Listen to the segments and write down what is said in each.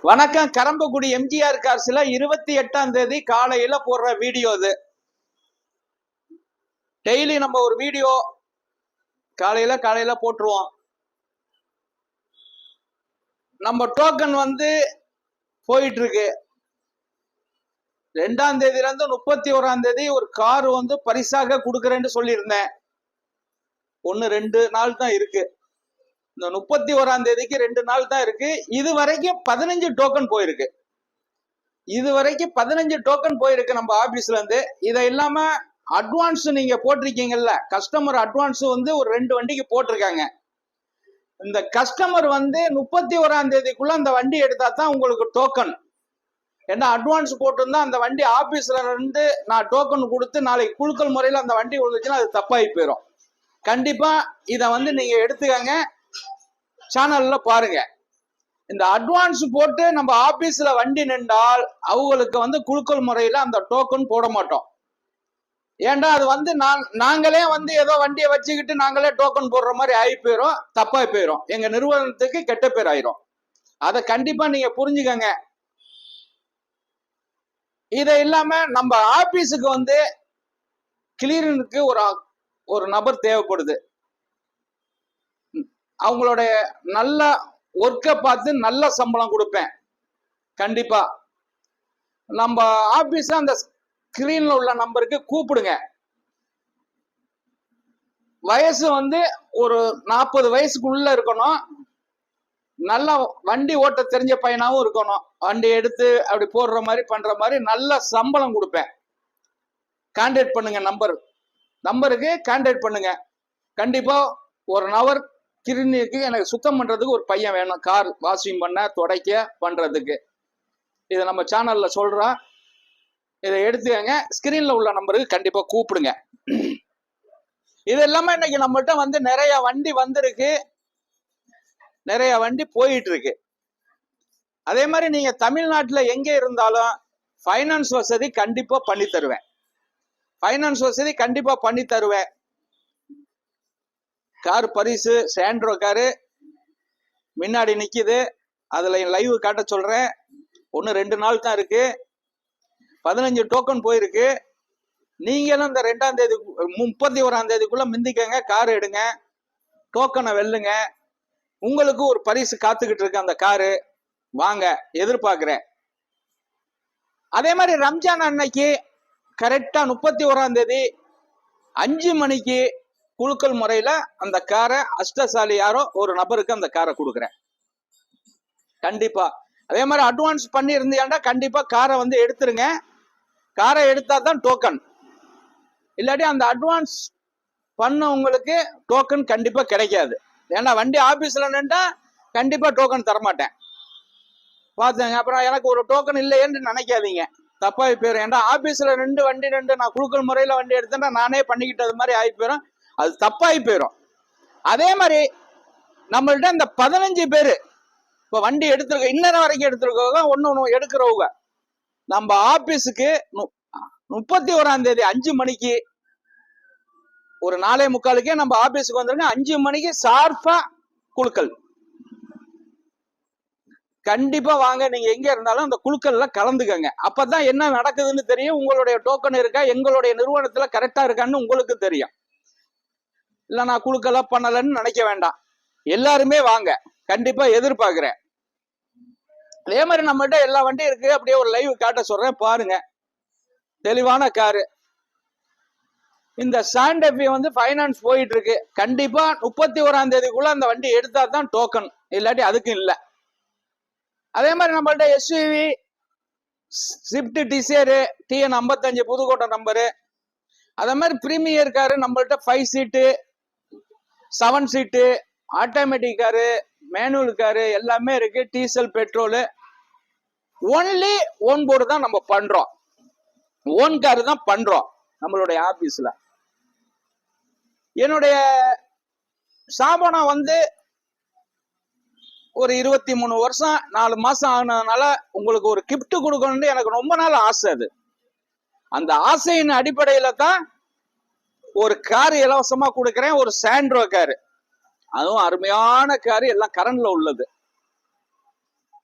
வணக்கம். கரம்பக்குடி எம்ஜிஆர் கார்ஸ்ல 28ஆம் தேதி காலையில போடுற வீடியோ இது. டெய்லி நம்ம ஒரு வீடியோ காலையில போட்டுருவோம். நம்ம டோக்கன் போயிட்டு இருக்கு. 2ஆம் தேதியில இருந்து 31ஆம் தேதி ஒரு கார் பரிசாக கொடுக்கறேன்னு சொல்லியிருந்தேன். 1-2 நாள் தான் இருக்கு. இந்த 31ஆம் தேதிக்கு 2 நாள் தான் இருக்கு. இது வரைக்கும் 15 டோக்கன் போயிருக்கு. நம்ம ஆபீஸ்ல இருந்து. இதை இல்லாம அட்வான்ஸ் நீங்க போட்டிருக்கீங்கல்ல, கஸ்டமர் அட்வான்ஸ் ஒரு 2 வண்டிக்கு போட்டிருக்காங்க. இந்த கஸ்டமர் 31ஆம் தேதிக்குள்ள அந்த வண்டி எடுத்தா தான் உங்களுக்கு டோக்கன். ஏன்னா அட்வான்ஸ் போட்டிருந்தா அந்த வண்டி ஆபீஸ்ல இருந்து நான் டோக்கன் கொடுத்து நாளைக்கு குழுக்கள் முறையில் அந்த வண்டி விழுந்துச்சுன்னா அது தப்பாகி போயிடும். கண்டிப்பா இதை நீங்க எடுத்துக்கங்க. சேனல்ல பாருங்க. இந்த அட்வான்ஸ் போட்டு நம்ம ஆபீஸ்ல வண்டி நின்றால் அவங்களுக்கு குழுக்கள் முறையில அந்த டோக்கன் போட மாட்டோம். ஏன்டா அது நாங்களே ஏதோ வண்டியை வச்சுக்கிட்டு நாங்களே டோக்கன் போடுற மாதிரி ஆகி போயிடும், தப்பா போயிடும். எங்க நிறுவனத்துக்கு கெட்ட பேர் ஆயிரும். அதை கண்டிப்பா நீங்க புரிஞ்சுக்கங்க. இதை இல்லாம நம்ம ஆபீஸுக்கு கிளீனிங்க்கு ஒரு நபர் தேவைப்படுது. அவங்களோட நல்ல ஒர்க்கை பார்த்து நல்ல சம்பளம் கொடுப்பேன். கண்டிப்பா நம்ம ஆபீஸ் அந்த ஸ்கிரீன்ல உள்ள நம்பருக்கு கூப்பிடுங்க. வயசு ஒரு 40 வயசுக்குள்ள இருக்கணும். நல்ல வண்டி ஓட்ட தெரிஞ்ச பையனாவும் இருக்கணும். வண்டி எடுத்து அப்படி போடுற மாதிரி பண்ற மாதிரி நல்ல சம்பளம் கொடுப்பேன். கான்டாக்ட் பண்ணுங்க. நம்பருக்கு கான்டாக்ட் பண்ணுங்க. கண்டிப்பா 1 ஹவர் கிளினிக்கு எனக்கு சுத்தம் பண்றதுக்கு ஒரு பையன் வேணும். கார் வாஷிங் பண்ண, துடைக்க பண்றதுக்கு. இதை நம்ம சேனல்ல சொல்றோம். இதை எடுத்துக்கங்க. ஸ்கிரீன்ல உள்ள நம்பருக்கு கண்டிப்பா கூப்பிடுங்க. இது இல்லாம இன்னைக்கு நம்மகிட்ட நிறைய வண்டி வந்திருக்கு, நிறைய வண்டி போயிட்டு இருக்கு. அதே மாதிரி நீங்க தமிழ்நாட்டுல எங்க இருந்தாலும் ஃபைனான்ஸ் வசதி கண்டிப்பா பண்ணி தருவேன். கார் பரிசு சாண்ட்ரோ காரு முன்னாடி நிக்குது. அதுல லைவ் காட்ட சொல்றேன். 1-2 நாள் தான் இருக்கு. 15 டோக்கன் போயிருக்கு. நீங்களும் இந்த 2ஆம் தேதி 31ஆம் தேதிக்குள்ள மிந்திக்கங்க. கார் எடுங்க, டோக்கனை வெல்லுங்க. உங்களுக்கு ஒரு பரிசு காத்துக்கிட்டு இருக்கு. அந்த காரு வாங்க, எதிர்பார்க்கிறேன். அதே மாதிரி ரம்ஜான் அன்னைக்கு கரெக்டா 31ஆம் தேதி 5 மணிக்கு குழுக்கள் முறையில அந்த காரை அஷ்டசாலி யாரோ ஒரு நபருக்கு அந்த காரை கொடுக்குறேன். கண்டிப்பா அதே மாதிரி அட்வான்ஸ் பண்ணி இருந்தீங்கன்னா கண்டிப்பா காரை எடுத்துருங்க. காரை எடுத்தா தான் டோக்கன். இல்லாட்டி அந்த அட்வான்ஸ் பண்ணவங்களுக்கு டோக்கன் கண்டிப்பா கிடைக்காது. ஏன்னா வண்டி ஆபீஸ்ல நின்றா கண்டிப்பா டோக்கன் தரமாட்டேன். பாத்துங்க. அப்புறம் எனக்கு ஒரு டோக்கன் இல்லையேன்னு நினைக்காதீங்க, தப்பாகி போயிடும். ஏன்னா ஆபீஸ்ல வண்டி நான் குழுக்கள் முறையில வண்டி எடுத்தேன்னா நானே பண்ணிக்கிட்டது மாதிரி ஆகி போயிடும். அது தப்பாகி போயிடும். அதே மாதிரி நம்மள்ட்ட இந்த 15 பேரு இப்ப வண்டி எடுத்துருக்க, இன்னும் வரைக்கும் எடுத்துருக்கவங்க, ஒன்னு எடுக்கிறவங்க நம்ம ஆபீஸுக்கு 31ஆம் தேதி 5 மணிக்கு ஒரு 4:45 நம்ம ஆபீஸுக்கு வந்துருங்க. 5 மணிக்கு ஷார்ப்பா குழுக்கள். கண்டிப்பா வாங்க. நீங்க எங்க இருந்தாலும் அந்த குழுக்கள்ல கலந்துக்கங்க. அப்பதான் என்ன நடக்குதுன்னு தெரியும். உங்களுடைய டோக்கன் இருக்கா, எங்களுடைய நிறுவனத்துல கரெக்டா இருக்கான்னு உங்களுக்கு தெரியும். இல்ல நான் குழுக்களா பண்ணலன்னு நினைக்க வேண்டாம். எல்லாருமே வாங்க, கண்டிப்பா எதிர்பார்க்கிறேன். அதே மாதிரி நம்மகிட்ட எல்லா வண்டியும் இருக்கு. அப்படியே ஒரு லைவ் காட்ட சொல்றேன், பாருங்க. தெளிவான காரு. இந்த சாண்டபி ஃபைனான்ஸ் போயிட்டு இருக்கு. கண்டிப்பா 31ஆம் தேதிக்குள்ள அந்த வண்டி எடுத்தா தான் டோக்கன், இல்லாட்டி அதுக்கும் இல்லை. அதே மாதிரி நம்மள்ட்ட SUV, Swift desire, TN 55 Pudukkottai number. அதே மாதிரி பிரீமியர் காரு நம்மள்ட்ட 5 சீட்டு, 7 சீட்டு, ஆட்டோமேட்டிக் காரு, மேனுவல் காரு எல்லாமே இருக்கு. Diesel, petrol. Only own board தான் நம்ம பண்றோம். ஓன் காரு தான் பண்றோம் நம்மளுடைய ஆபீஸ்ல. என்னுடைய சாபனம் ஒரு 23 வருஷம் 4 மாசம் ஆனதுனால உங்களுக்கு ஒரு கிஃப்ட் கொடுக்கணும்னு எனக்கு ரொம்ப நாள் ஆசை. அது அந்த ஆசையின் அடிப்படையில தான் ஒரு கார் இலவசமா கொடுக்கிறேன். ஒரு சாண்ட்ரோ காரு, அதுவும் அருமையான காரு, எல்லாம் கரண்ட்ல உள்ளது.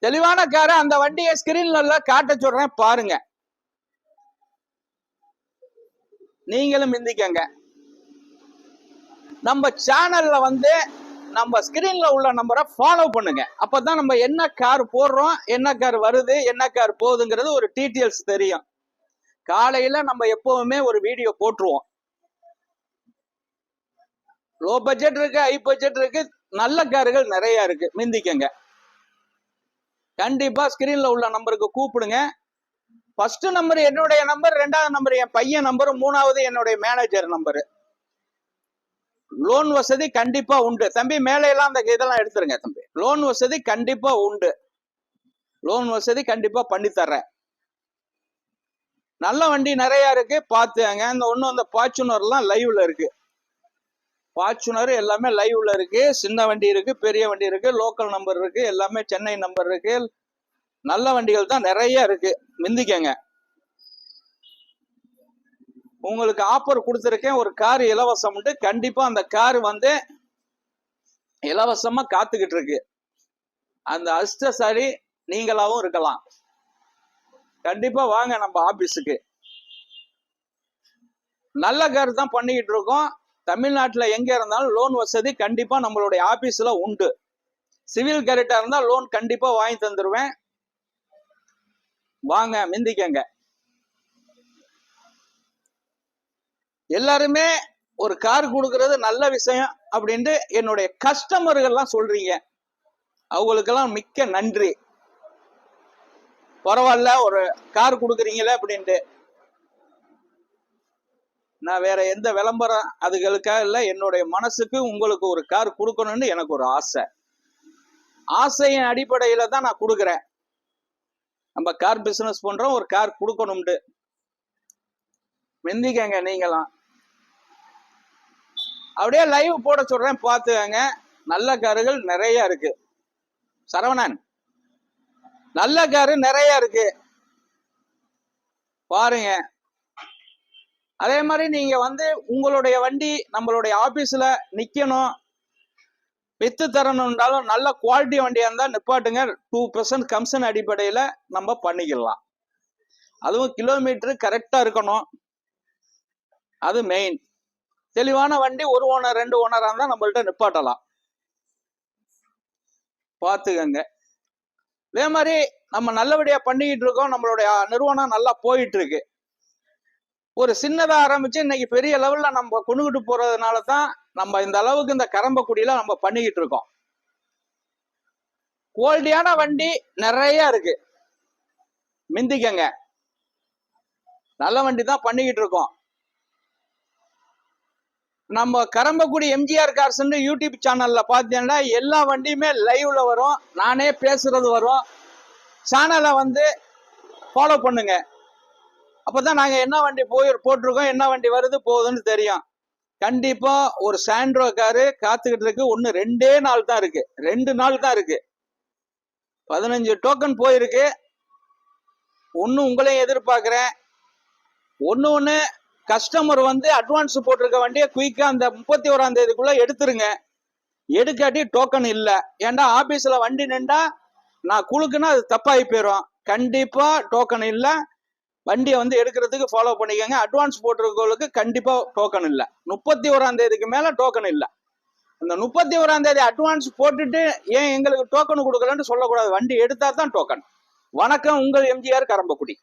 தெளிவான காரை அந்த வண்டியை ஸ்கிரீன்ல காட்ட சொல்றேன், பாருங்க. நீங்களும் மிந்திக்கங்க. நம்ம சேனல்ல வந்து நம்ம ஸ்கிரீன்ல உள்ள நம்பரை ஃபாலோ பண்ணுங்க. அப்பதான் நம்ம என்ன கார் போடுறோம், என்ன கார் வருது, என்ன கார் போகுதுங்கிறது ஒரு டீட்டெயில்ஸ் தெரியும். காலையில நம்ம எப்பவுமே ஒரு வீடியோ போட்டுருவோம். லோ பட்ஜெட் இருக்கு, ஹை பட்ஜெட் இருக்கு, நல்ல கார்கள் நிறைய இருக்கு, மிந்திக்கங்க. கண்டிப்பா ஸ்கிரீன்ல உள்ள நம்பருக்கு கூப்பிடுங்க. ஃபர்ஸ்ட் நம்பர் என்னுடைய நம்பர், ரெண்டாவது நம்பர் என் பையன் நம்பர், மூணாவது என்னுடைய மேனேஜர் நம்பரு. லோன் வசதி கண்டிப்பா உண்டு தம்பி. மேலே எல்லாம் அந்த இதெல்லாம் எடுத்துருங்க தம்பி. லோன் வசதி கண்டிப்பா உண்டு. லோன் வசதி கண்டிப்பா பண்ணி தர்றேன். நல்ல வண்டி நிறைய இருக்கு, பாத்துங்க. இந்த ஒண்ணு அந்த ஃபார்ச்சுனர் எல்லாம் லைவ்ல இருக்கு. ஃபார்ச்சுனர் எல்லாமே லைவ்ல இருக்கு. சின்ன வண்டி இருக்கு, பெரிய வண்டி இருக்கு, லோக்கல் நம்பர் இருக்கு, எல்லாமே சென்னை நம்பர் இருக்கு. நல்ல வண்டிகள் தான் நிறைய இருக்கு, மிந்திக்கங்க. உங்களுக்கு ஆஃபர் கொடுத்துருக்கேன், ஒரு கார் இலவசம். கண்டிப்பா அந்த கார் வந்து இலவசமா காத்துக்கிட்டு இருக்கு. அந்த அதிர்ஷ்டசாலி நீங்களாவும் இருக்கலாம். கண்டிப்பா வாங்க நம்ம ஆபீஸுக்கு. நல்ல கார் தான் பண்ணிக்கிட்டு இருக்கோம். தமிழ்நாட்டில் எங்க இருந்தாலும் லோன் வசதி கண்டிப்பா நம்மளுடைய ஆபீஸ்ல உண்டு. சிவில் கரெக்டா இருந்தா லோன் கண்டிப்பா வாங்கி தந்துருவேன். வாங்க, மிந்திக்கங்க. எல்லாருமே ஒரு கார் கொடுக்கறது நல்ல விஷயம் அப்படின்ட்டு என்னுடைய கஸ்டமர்கள்லாம் சொல்றீங்க. அவங்களுக்கெல்லாம் மிக்க நன்றி. பரவாயில்ல, ஒரு கார் கொடுக்குறீங்களே அப்படின்ட்டு. நான் வேற எந்த விளம்பரம் அதுகளுக்காக இல்லை, என்னுடைய மனசுக்கு உங்களுக்கு ஒரு கார் கொடுக்கணும்னு எனக்கு ஒரு ஆசை. ஆசையின் அடிப்படையில தான் நான் கொடுக்குறேன். நம்ம கார் பிசினஸ் பண்றோம், ஒரு கார் கொடுக்கணும்ட்டு. மிந்திக்கங்க நீங்களாம். அப்படியே லைவ் போட சொல்றேன், பார்த்துக்கங்க. நல்ல கார்கள் நிறைய இருக்கு. சரவணன், நல்ல காரு நிறைய இருக்கு, பாருங்க. அதே மாதிரி நீங்க வந்து உங்களுடைய வண்டி நம்மளுடைய ஆபீஸ்ல நிக்கணும், வித்து தரணும்னாலும் நல்ல குவாலிட்டி வண்டியா இருந்தா நிப்பாட்டுங்க. 2% கமிஷன் அடிப்படையில நம்ம பண்ணிக்கலாம். அதுவும் கிலோமீட்டர் கரெக்டா இருக்கணும், அது மெயின். தெளிவான வண்டி, ஒரு ஓனர் 2 ஓனரா இருந்தா நம்மள்ட்ட நிப்பாட்டலாம், பார்த்துக்கங்க. இதே மாதிரி நம்ம நல்லபடியா பண்ணிக்கிட்டு இருக்கோம். நம்மளுடைய நிறுவனம் நல்லா போயிட்டு இருக்கு. ஒரு சின்னதா ஆரம்பிச்சு இன்னைக்கு பெரிய லெவல்ல நம்ம கொண்டுகிட்டு போறதுனால தான் நம்ம இந்த அளவுக்கு இந்த கரம்பக்குடியில நம்ம பண்ணிக்கிட்டு இருக்கோம். குவாலிட்டியான வண்டி நிறைய இருக்கு, மிந்திக்கங்க. நல்ல வண்டி தான் பண்ணிக்கிட்டு இருக்கோம். நம்ம கரம்பக்குடி எம்ஜிஆர் கார்ஸ் யூடியூப் சேனல்ல பார்த்தீங்கன்னா எல்லா வண்டியுமே லைவ்ல வரும், நானே பேசுறது வரும். சேனலை வந்து ஃபாலோ பண்ணுங்க. அப்பதான் நாங்க என்ன வண்டி போட்டிருக்கோம், என்ன வண்டி வருது போகுதுன்னு தெரியும். கண்டிப்பா ஒரு சாண்ட்ரோ காரு காத்துக்கிட்டு இருக்கு. ஒன்னு 2 நாள் தான் இருக்கு, 2 நாள் தான் இருக்கு. 15 டோக்கன் போயிருக்கு. ஒன்னு உங்களையும் எதிர்பார்க்கிறேன். ஒன்னு கஸ்டமர் வந்து அட்வான்ஸ் போட்டிருக்க வண்டியை குயிக்கா அந்த 31ஆம் தேதிக்குள்ள எடுத்துருங்க. எடுக்காட்டி டோக்கன் இல்ல. ஏன்டா ஆபீஸ்ல வண்டி நின்றா நான் குழுக்குன்னா அது தப்பாகி போயிடும். கண்டிப்பா டோக்கன் இல்ல. வண்டியை வந்து எடுக்கிறதுக்கு ஃபாலோ பண்ணிக்கோங்க. அட்வான்ஸ் போட்டிருக்கவங்களுக்கு கண்டிப்பா டோக்கன் இல்ல. 31ஆம் தேதிக்கு மேல டோக்கன் இல்ல. அந்த 31ஆம் தேதி அட்வான்ஸ் போட்டுட்டு ஏன் எங்களுக்கு டோக்கன் கொடுக்கலன்னு சொல்லக்கூடாது. வண்டி எடுத்தா தான் டோக்கன். வணக்கம், உங்கள் எம்ஜிஆர் கரம்பக்குடி.